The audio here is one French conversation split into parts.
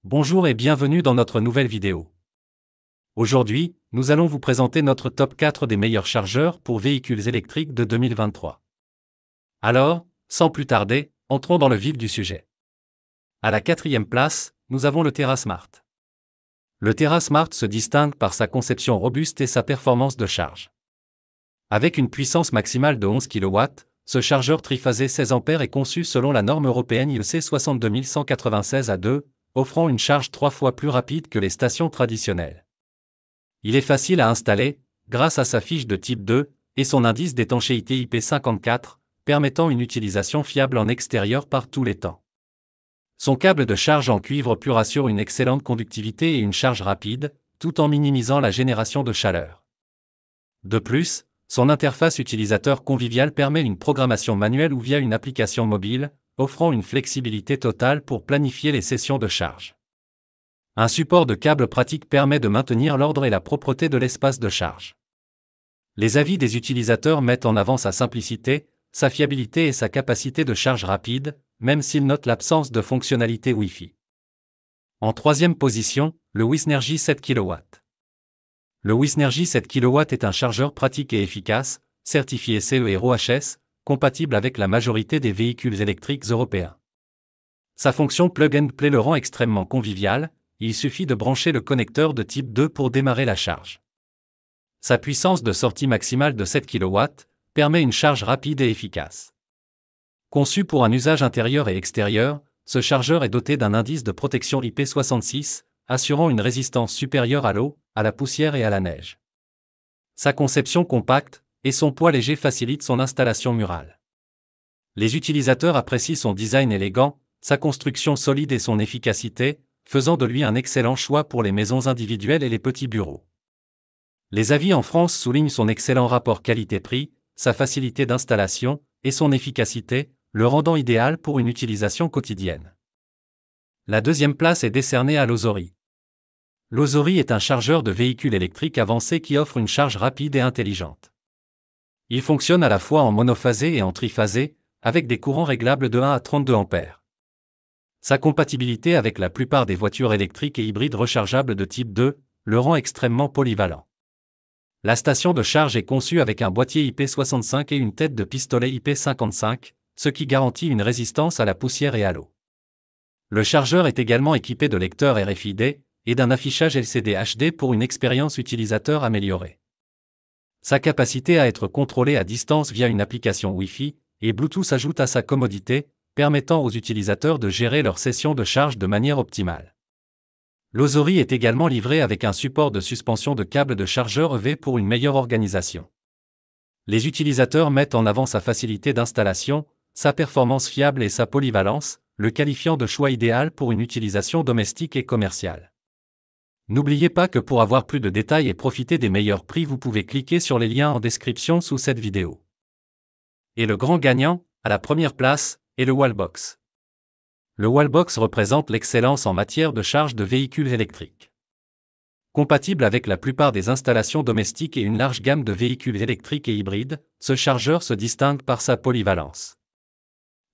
Bonjour et bienvenue dans notre nouvelle vidéo. Aujourd'hui, nous allons vous présenter notre top 4 des meilleurs chargeurs pour véhicules électriques de 2023. Alors, sans plus tarder, entrons dans le vif du sujet. À la 4e place, nous avons le TerraSmart. Le TerraSmart se distingue par sa conception robuste et sa performance de charge. Avec une puissance maximale de 11 kW, ce chargeur triphasé 16 A est conçu selon la norme européenne IEC 62196 A2, offrant une charge 3 fois plus rapide que les stations traditionnelles. Il est facile à installer, grâce à sa fiche de type 2 et son indice d'étanchéité IP54, permettant une utilisation fiable en extérieur par tous les temps. Son câble de charge en cuivre pur assure une excellente conductivité et une charge rapide, tout en minimisant la génération de chaleur. De plus, son interface utilisateur convivial permet une programmation manuelle ou via une application mobile, offrant une flexibilité totale pour planifier les sessions de charge. Un support de câble pratique permet de maintenir l'ordre et la propreté de l'espace de charge. Les avis des utilisateurs mettent en avant sa simplicité, sa fiabilité et sa capacité de charge rapide, même s'ils notent l'absence de fonctionnalité Wi-Fi. En 3e position, le Wisnergy 7 kW. Le Wisnergy 7 kW est un chargeur pratique et efficace, certifié CE et RoHS, compatible avec la majorité des véhicules électriques européens. Sa fonction plug-and-play le rend extrêmement convivial, il suffit de brancher le connecteur de type 2 pour démarrer la charge. Sa puissance de sortie maximale de 7 kW permet une charge rapide et efficace. Conçu pour un usage intérieur et extérieur, ce chargeur est doté d'un indice de protection IP66, assurant une résistance supérieure à l'eau, à la poussière et à la neige. Sa conception compacte et son poids léger facilitent son installation murale. Les utilisateurs apprécient son design élégant, sa construction solide et son efficacité, faisant de lui un excellent choix pour les maisons individuelles et les petits bureaux. Les avis en France soulignent son excellent rapport qualité-prix, sa facilité d'installation et son efficacité, le rendant idéal pour une utilisation quotidienne. La 2e place est décernée à l'Ozori. L'Ozori est un chargeur de véhicules électriques avancé qui offre une charge rapide et intelligente. Il fonctionne à la fois en monophasé et en triphasé, avec des courants réglables de 1 à 32 A. Sa compatibilité avec la plupart des voitures électriques et hybrides rechargeables de type 2 le rend extrêmement polyvalent. La station de charge est conçue avec un boîtier IP65 et une tête de pistolet IP55, ce qui garantit une résistance à la poussière et à l'eau. Le chargeur est également équipé de lecteurs RFID et d'un affichage LCD HD pour une expérience utilisateur améliorée. Sa capacité à être contrôlée à distance via une application Wi-Fi et Bluetooth ajoute à sa commodité, permettant aux utilisateurs de gérer leur session de charge de manière optimale. L'Ozori est également livré avec un support de suspension de câble de chargeur EV pour une meilleure organisation. Les utilisateurs mettent en avant sa facilité d'installation, sa performance fiable et sa polyvalence, le qualifiant de choix idéal pour une utilisation domestique et commerciale. N'oubliez pas que pour avoir plus de détails et profiter des meilleurs prix, vous pouvez cliquer sur les liens en description sous cette vidéo. Et le grand gagnant, à la 1re place, est le Wallbox. Le Wallbox représente l'excellence en matière de charge de véhicules électriques. Compatible avec la plupart des installations domestiques et une large gamme de véhicules électriques et hybrides, ce chargeur se distingue par sa polyvalence.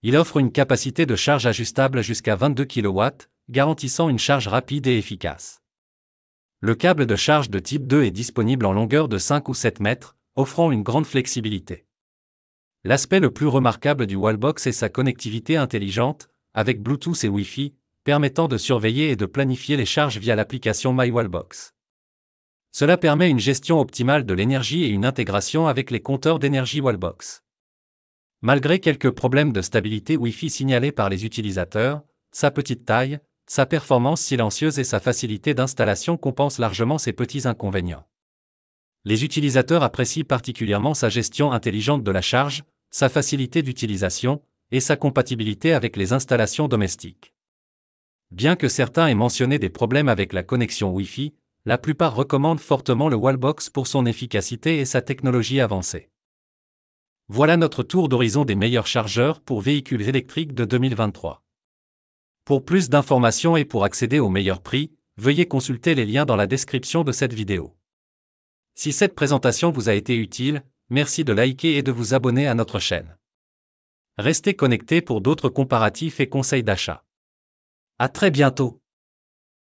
Il offre une capacité de charge ajustable jusqu'à 22 kW, garantissant une charge rapide et efficace. Le câble de charge de type 2 est disponible en longueur de 5 ou 7 mètres, offrant une grande flexibilité. L'aspect le plus remarquable du Wallbox est sa connectivité intelligente, avec Bluetooth et Wi-Fi, permettant de surveiller et de planifier les charges via l'application MyWallbox. Cela permet une gestion optimale de l'énergie et une intégration avec les compteurs d'énergie Wallbox. Malgré quelques problèmes de stabilité Wi-Fi signalés par les utilisateurs, sa petite taille, sa performance silencieuse et sa facilité d'installation compensent largement ces petits inconvénients. Les utilisateurs apprécient particulièrement sa gestion intelligente de la charge, sa facilité d'utilisation et sa compatibilité avec les installations domestiques. Bien que certains aient mentionné des problèmes avec la connexion Wi-Fi, la plupart recommandent fortement le Wallbox pour son efficacité et sa technologie avancée. Voilà notre tour d'horizon des meilleurs chargeurs pour véhicules électriques de 2023. Pour plus d'informations et pour accéder aux meilleurs prix, veuillez consulter les liens dans la description de cette vidéo. Si cette présentation vous a été utile, merci de liker et de vous abonner à notre chaîne. Restez connectés pour d'autres comparatifs et conseils d'achat. À très bientôt.